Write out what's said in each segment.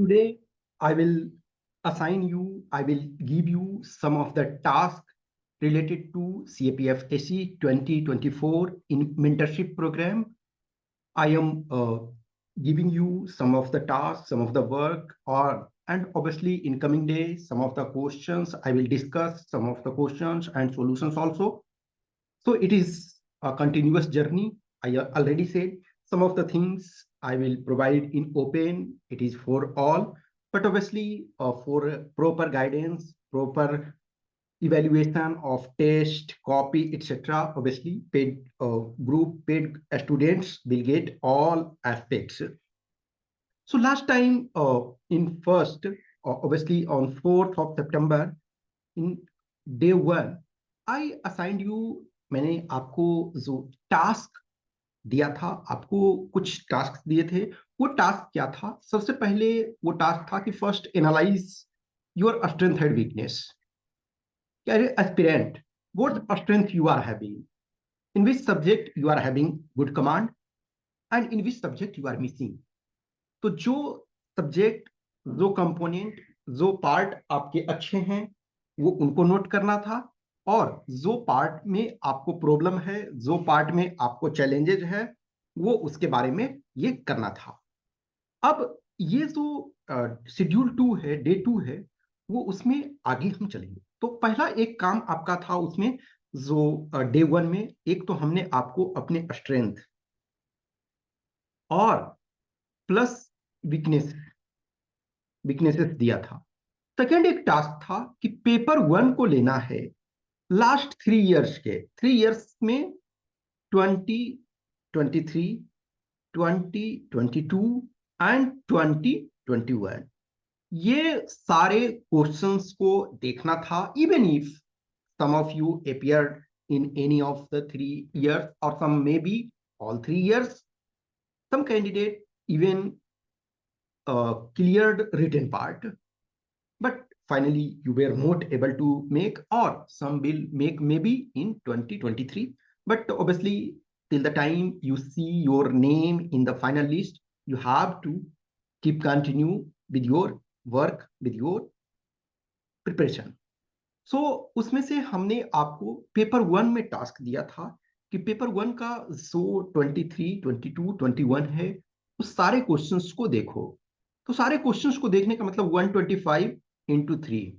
Today, I will I will give you some of the tasks related to CAPF SE 2024 in mentorship program. I am giving you some of the tasks, some of the work, and obviously in coming days, some of the questions I will discuss, some of the questions and solutions also. So it is a continuous journey. I already said some of the things I will provide in open. It is for all, but obviously for proper guidance, proper evaluation of test, copy, etc. Obviously, paid paid students will get all aspects. So last time in first, obviously on 4th of September, in day one, I assigned you, मैंने आपको जो task दिया था, आपको कुछ task दिए थे. वो टास्क क्या था? सबसे पहले वो टास्क था कि first analyse your strength and weakness. Aspirant, what strength you are having, in which subject you are having good command, and in which subject you are missing. तो जो सब्जेक्ट, जो कंपोनेंट, जो पार्ट आपके अच्छे हैं वो उनको नोट करना था, और जो पार्ट में आपको प्रॉब्लम है, जो पार्ट में आपको चैलेंजेस है, वो उसके बारे में ये करना था. अब ये जो शेड्यूल 2 है, डे 2 है, वो उसमें आगे हम चलेंगे. तो पहला एक काम आपका था उसमें, जो डे 1 में, एक तो हमने आपको अपने स्ट्रेंथ और प्लस वीकनेसेस दिया था. सेकेंड एक टास्क था कि पेपर 1 को लेना है लास्ट 3 इयर्स के. 3 इयर्स में 2023, 2022 एंड 2021, ये सारे क्वेश्चंस को देखना था. Even if some of you appeared in any of the 3 years, or some maybe all 3 years, some candidate even cleared written part, but finally you were not able to make, or some will make maybe in 2023. But obviously, till the time you see your name in the final list, you have to keep continue with your work, with your preparation. So उसमें से हमने आपको paper 1 में task दिया था कि paper 1 का जो 23, 22, 21 है, उस सारे क्वेश्चंस को देखो. तो सारे क्वेश्चंस को देखने का मतलब 125 into 3,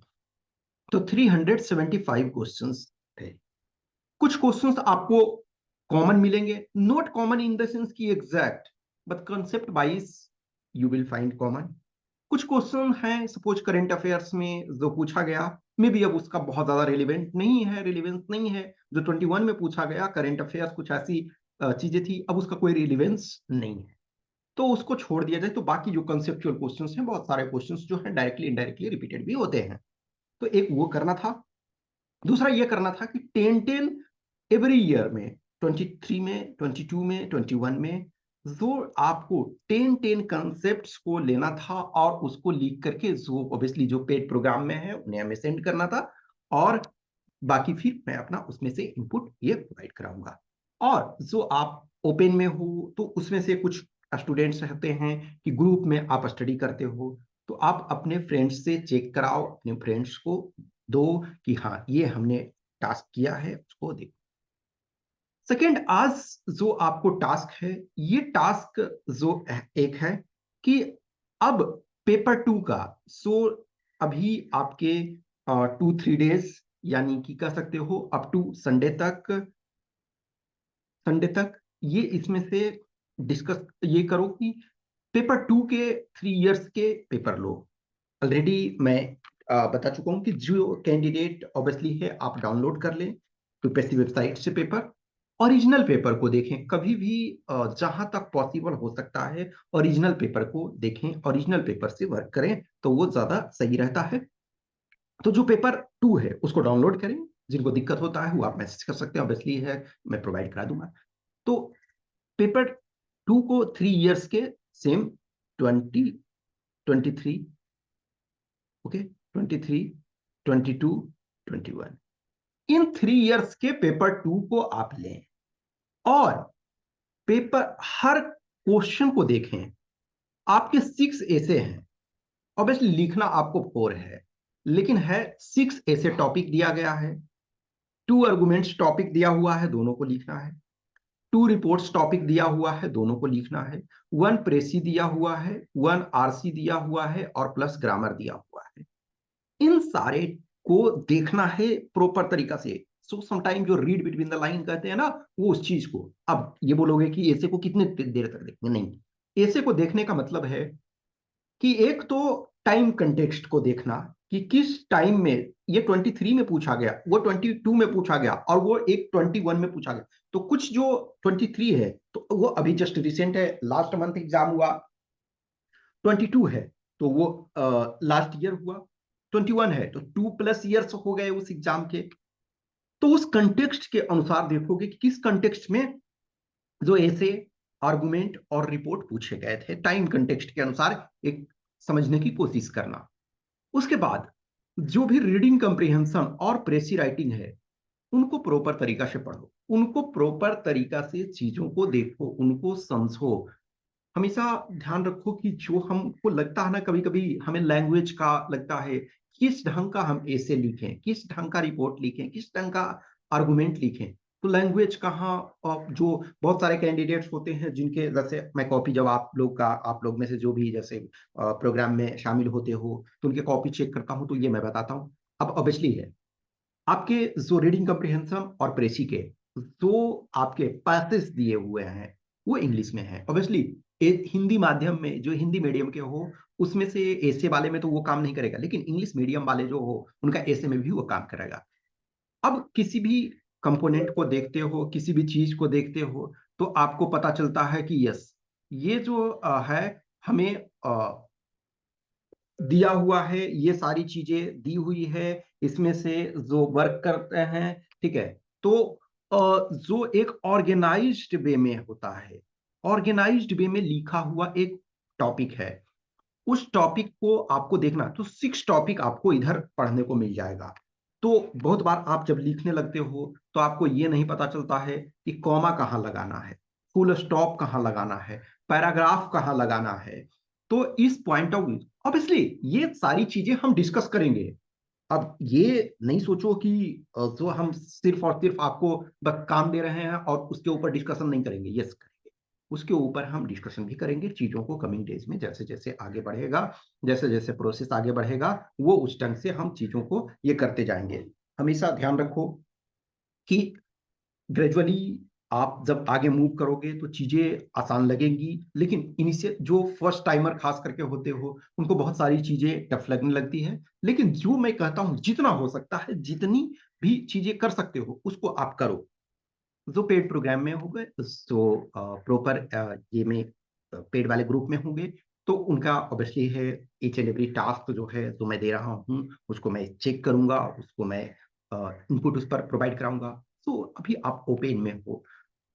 तो 375 क्वेश्चंस थे. कुछ क्वेश्चंस आपको कॉमन मिलेंगे, not common in the sense की exact, but concept wise you will find common. कुछ क्वेश्चन हैं सपोज करंट अफेयर्स में जो पूछा गया, मे बी अब उसका बहुत ज्यादा रिलेवेंस नहीं है. जो 21 में पूछा गया करंट अफेयर्स, कुछ ऐसी चीजें थी, अब उसका कोई रिलेवेंस नहीं है, तो उसको छोड़ दिया जाए. तो बाकी जो कंसेप्चुअल क्वेश्चंस हैं, बहुत सारे क्वेश्चंस जो हैं डायरेक्टली इनडायरेक्टली रिपीटेड भी होते हैं. तो एक वो करना था. दूसरा ये करना था कि 10 एवरी ईयर में, 23 में, 22 में, 21 में, जो आपको 10 कंसेप्ट्स को लेना था और उसको लिख करके जो ऑब्वियसली जो पेड प्रोग्राम में है उन्हें हमें सेंड करना था, और बाकी फिर मैं अपना उसमें से इनपुट ये प्रोवाइड कराऊंगा. और जो आप ओपन में हो, तो उसमें से कुछ स्टूडेंट्स रहते हैं कि ग्रुप में आप स्टडी करते हो, तो आप अपने फ्रेंड्स से चेक कराओ, अपने फ्रेंड्स को दो कि हाँ ये हमने टास्क किया है, उसको देखो. सेकेंड, आज जो आपको टास्क है, ये टास्क जो एक है कि अब पेपर 2 का, सो अभी आपके 2-3 डेज, यानी कि कह सकते हो अप टू संडे तक ये इसमें से डिस्कस ये करो कि पेपर 2 के 3 इयर्स के पेपर लो. ऑलरेडी मैं बता चुका हूं कि जो कैंडिडेट ऑब्वियसली है, आप डाउनलोड कर लें यूपीएससी वेबसाइट से पेपर. ओरिजिनल पेपर को देखें, कभी भी जहां तक पॉसिबल हो सकता है ओरिजिनल पेपर को देखें, ओरिजिनल पेपर से वर्क करें, तो वो ज्यादा सही रहता है. तो जो पेपर 2 है उसको डाउनलोड करें. जिनको दिक्कत होता है वो आप मैसेज कर सकते हैं, ऑब्वियसली है, मैं प्रोवाइड करा दूंगा. तो पेपर 2 को 3 इयर्स के सेम 2023, ओके, 23, 22, 21, इन 3 इयर्स के पेपर 2 को आप लें, और पेपर हर क्वेश्चन को देखें. आपके 6 ऐसे हैं, ऑब्वियसली लिखना आपको 4 है, लेकिन है 6 ऐसे टॉपिक दिया गया है, 2 आर्गुमेंट्स टॉपिक दिया हुआ है, दोनों को लिखना है, 2 रिपोर्ट्स टॉपिक दिया हुआ है, दोनों को लिखना है, 1 प्रेसी दिया हुआ है, 1 आरसी दिया हुआ है और प्लस ग्रामर दिया हुआ है। इन सारे को देखना है प्रॉपर तरीका से। सो समटाइम जो रीड बिटवीन द लाइन कहते हैं ना, वो उस चीज को, अब ये बोलोगे कि ऐसे को कितने देर तक देखेंगे, नहीं, ऐसे को देखने का मतलब है कि एक तो टाइम कंटेक्स्ट को देखना कि किस टाइम में ये 23 में पूछा गया, वो 22 में पूछा गया और वो एक 21 में पूछा गया। तो कुछ जो 23 है तो वो अभी जस्ट रिसेंट है, लास्ट मंथ एग्जाम हुआ। 22 है तो वो लास्ट ईयर हुआ। 21 है तो 2+ ईयर्स हो गए उस एग्जाम के। तो उस कंटेक्स्ट के अनुसार देखोगे कि किस कंटेक्स्ट में जो ऐसे आर्गुमेंट और रिपोर्ट पूछे गए थे, टाइम कंटेक्स्ट के अनुसार एक समझने की कोशिश करना। उसके बाद जो भी रीडिंग कंप्रिहेंशन और प्रेसी राइटिंग है, उनको प्रॉपर तरीका से पढ़ो, उनको प्रॉपर तरीका से चीजों को देखो, उनको समझो। हमेशा ध्यान रखो कि जो हमको लगता है ना, कभी कभी हमें लैंग्वेज का लगता है, किस ढंग का हम ऐसे लिखें, किस ढंग का रिपोर्ट लिखें, किस ढंग का आर्गुमेंट लिखें। तो लैंग्वेज कहाँ, जो बहुत सारे कैंडिडेट्स होते हैं जिनके, जैसे मैं कॉपी, जब आप लोग में से जो भी जैसे प्रोग्राम में शामिल होते हो तो उनके कॉपी चेक करता हूँ, तो ये मैं बताता हूँ। अब ऑब्वियसली है आपके जो रीडिंग कम्प्रिहेंशन और प्रेसी के जो आपके पैसेज दिए हुए हैं वो इंग्लिश में है। ऑब्वियसली हिंदी माध्यम में, जो हिंदी मीडियम के हो, उसमें से ऐसे वाले में तो वो काम नहीं करेगा, लेकिन इंग्लिश मीडियम वाले जो हो उनका ऐसे में भी वो काम करेगा। अब किसी भी कंपोनेंट को देखते हो, किसी भी चीज को देखते हो, तो आपको पता चलता है कि यस, ये जो है हमें दिया हुआ है, ये सारी चीजें दी हुई है, इसमें से जो वर्क करते हैं, ठीक है। तो जो एक ऑर्गेनाइज्ड वे में होता है, ऑर्गेनाइज्ड वे में लिखा हुआ एक टॉपिक है, उस टॉपिक को आपको देखना। तो 6 टॉपिक आपको इधर पढ़ने को मिल जाएगा। तो बहुत बार आप जब लिखने लगते हो तो आपको ये नहीं पता चलता है कि कॉमा कहाँ लगाना है, फुल स्टॉप कहाँ लगाना है, पैराग्राफ कहाँ लगाना है। तो इस पॉइंट ऑफ व्यू ऑब्वियसली ये सारी चीजें हम डिस्कस करेंगे। अब ये नहीं सोचो कि जो हम सिर्फ और सिर्फ आपको बस काम दे रहे हैं और उसके ऊपर डिस्कशन नहीं करेंगे। यस, उसके ऊपर हम डिस्कशन भी करेंगे चीजों को कमिंग डेज में, जैसे जैसे आगे बढ़ेगा, जैसे जैसे प्रोसेस आगे बढ़ेगा, वो उस ढंग से हम चीजों को ये करते जाएंगे। हमेशा ध्यान रखो कि ग्रेजुअली आप जब आगे मूव करोगे तो चीजें आसान लगेंगी, लेकिन इनिशियल जो फर्स्ट टाइमर खास करके होते हो उनको बहुत सारी चीजें टफ लगने लगती है। लेकिन जो मैं कहता हूं जितना हो सकता है, जितनी भी चीजें कर सकते हो उसको आप करो। जो पेड प्रोग्राम में होंगे, तो प्रॉपर ये में पेड वाले ग्रुप में होंगे, तो उनका ऑब्वियसली है ईच एंड एवरी टास्क जो है जो मैं दे रहा हूँ उसको मैं चेक करूंगा, उसको मैं इनपुट उस पर प्रोवाइड कराऊंगा। तो अभी आप ओपन में हो,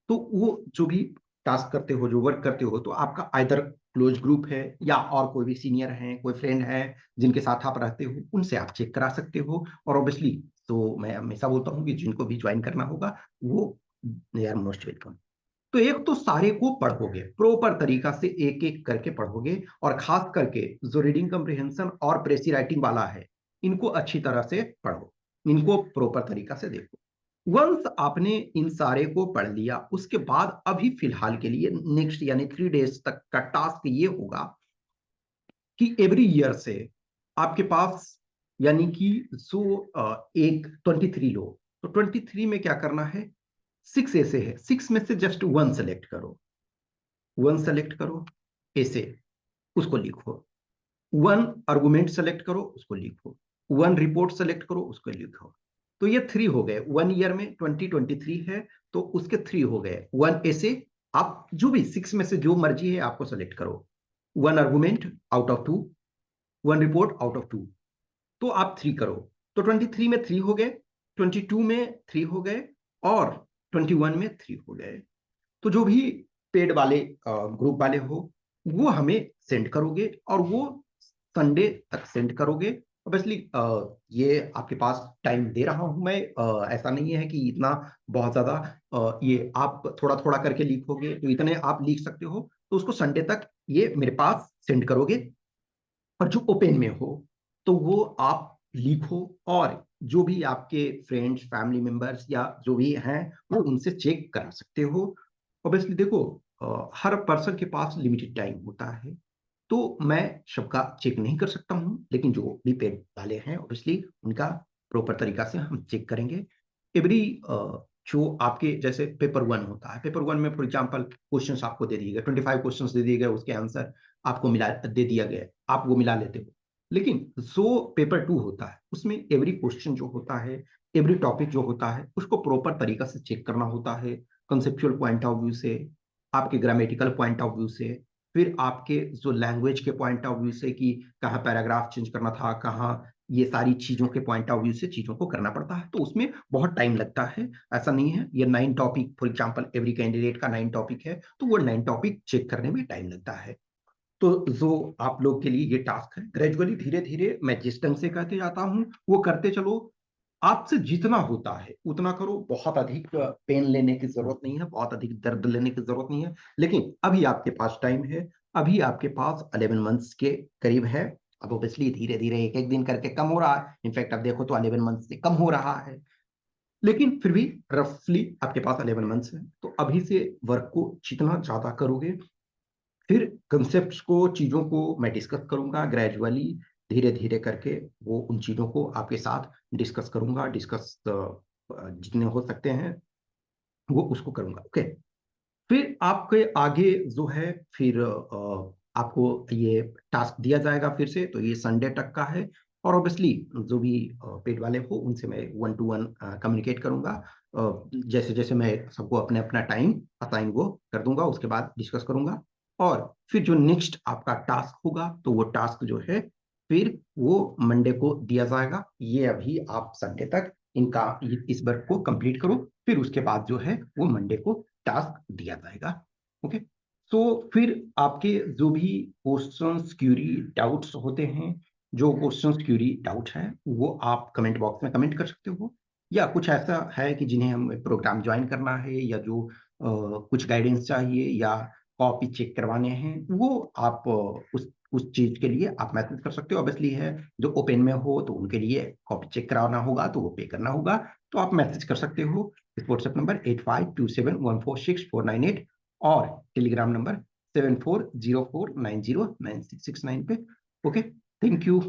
तो वो जो भी टास्क करते हो, जो वर्क करते हो, तो आपका आइदर क्लोज ग्रुप है या और कोई भी सीनियर है, कोई फ्रेंड है जिनके साथ आप रहते हो, उनसे आप चेक करा सकते हो। और ऑब्वियसली तो मैं हमेशा बोलता हूँ कि जिनको भी ज्वाइन करना होगा वो दे आर मोस्ट वेलकम। तो एक तो सारे को पढ़ोगे प्रॉपर तरीका से, एक एक करके पढ़ोगे, और खास करके जो रीडिंग कम्प्रिहेंशन और प्रेसी राइटिंग वाला है, इनको अच्छी तरह से पढ़ो, इनको प्रॉपर तरीका से देखो। वंस आपने इन सारे को पढ़ लिया, उसके बाद अभी फिलहाल के लिए नेक्स्ट यानी 3 डेज तक का टास्क ये होगा कि एवरी ईयर से आपके पास, यानी कि जो एक 23 लो, तो 23 में क्या करना है, 6 ऐसे है, 6 में से जस्ट 1 सेलेक्ट करो, 1 सेलेक्ट करो ऐसे, उसको लिखो। 1 आर्गुमेंट सेलेक्ट करो, उसको लिखो। 1 रिपोर्ट सेलेक्ट करो, उसको लिखो। तो ये 3 हो गए 1 ईयर में, 2023 है तो उसके 3 हो गए। 1 ऐसे, आप जो भी 6 में से जो मर्जी है आपको सेलेक्ट करो। 1 argument out of 2, 1 report out of 2, तो आप 3 करो। तो 23 में 3 हो गए, 22 में 3 हो गए, और 21 में 3 हो गए। तो जो भी पेड वाले ग्रुप वाले हो, वो हमें सेंड करोगे, और वो संडे तक सेंड करोगे। ऑब्वियसली ये आपके पास टाइम दे रहा हूं मैं, ऐसा नहीं है कि इतना बहुत ज्यादा, ये आप थोड़ा थोड़ा करके लिखोगे तो इतने आप लिख सकते हो, तो उसको संडे तक ये मेरे पास सेंड करोगे। और जो ओपन में हो तो वो आप लिखो, और जो भी आपके फ्रेंड्स फैमिली मेंबर्स या जो भी हैं वो उनसे चेक करा सकते हो। ऑब्वियसली देखो, हर पर्सन के पास लिमिटेड टाइम होता है, तो मैं सबका चेक नहीं कर सकता हूँ, लेकिन जो भी पेड वाले हैं ऑब्वियसली उनका प्रॉपर तरीका से हम चेक करेंगे। एवरी जो आपके जैसे पेपर वन होता है, पेपर वन में फॉर एग्जांपल क्वेश्चंस आपको दे दिए गए, 25 क्वेश्चंस दे दिए गए, उसके आंसर आपको मिला दे दिया गया, आप वो मिला लेते हो। लेकिन जो पेपर टू होता है उसमें एवरी क्वेश्चन जो होता है, एवरी टॉपिक जो होता है उसको प्रॉपर तरीका से चेक करना होता है, कंसेप्चुअल पॉइंट ऑफ व्यू से, आपके ग्रामेटिकल पॉइंट ऑफ व्यू से, फिर आपके जो लैंग्वेज के पॉइंट ऑफ व्यू से कि कहाँ पैराग्राफ चेंज करना था, कहाँ ये सारी चीजों के पॉइंट ऑफ व्यू से चीजों को करना पड़ता है, तो उसमें बहुत टाइम लगता है। ऐसा नहीं है ये 9 topic for example every candidate का 9 टॉपिक है तो वो 9 टॉपिक चेक करने में टाइम लगता है। तो जो आप लोग के लिए ये टास्क है, ग्रेजुअली धीरे धीरे मैं जिस ढंग से कहते जाता हूँ वो करते चलो। आपसे जितना होता है उतना करो, बहुत अधिक पेन लेने की जरूरत नहीं है, बहुत अधिक दर्द लेने की जरूरत नहीं है। लेकिन अभी आपके पास टाइम है, अभी आपके पास 11 मंथ्स के करीब है। अब ऑब्वियसली धीरे धीरे एक एक दिन करके कम हो रहा है, इनफैक्ट अब देखो तो 11 मंथ से कम हो रहा है, लेकिन फिर भी रफली आपके पास 11 मंथ्स है। तो अभी से वर्क को जितना ज्यादा करोगे, फिर कंसेप्ट को चीजों को मैं डिस्कस करूंगा ग्रेजुअली, धीरे धीरे करके वो उन चीजों को आपके साथ डिस्कस करूंगा, डिस्कस जितने हो सकते हैं वो उसको करूंगा। ओके, फिर आपके आगे जो है, फिर आपको ये टास्क दिया जाएगा फिर से, तो ये संडे तक का है। और ऑब्वियसली जो भी पेड वाले हो उनसे मैं 1 to 1 कम्युनिकेट करूंगा, जैसे जैसे मैं सबको अपने अपना टाइम असाइन वो कर दूंगा, उसके बाद डिस्कस करूंगा। और फिर जो नेक्स्ट आपका टास्क होगा तो वो टास्क जो है फिर वो मंडे को दिया जाएगा। ये अभी आप संडे तक इनका इस वर्क को कंप्लीट करो, फिर उसके बाद जो है वो मंडे को टास्क दिया जाएगा। ओके, तो फिर आपके जो भी क्वेश्चंस क्यूरी डाउट्स होते हैं, जो क्वेश्चंस क्यूरी डाउट है वो आप कमेंट बॉक्स में कमेंट कर सकते हो, या कुछ ऐसा है कि जिन्हें हम प्रोग्राम ज्वाइन करना है, या जो कुछ गाइडेंस चाहिए या कॉपी चेक करवाने हैं, वो आप उस चीज के लिए आप मैसेज कर सकते हो। ऑब्वियसली है जो ओपन में हो तो उनके लिए कॉपी चेक कराना होगा तो वो पे करना होगा, तो आप मैसेज कर सकते हो इस व्हाट्सएप नंबर 8527146498, और टेलीग्राम नंबर 7404909669 पे। Okay, thank you.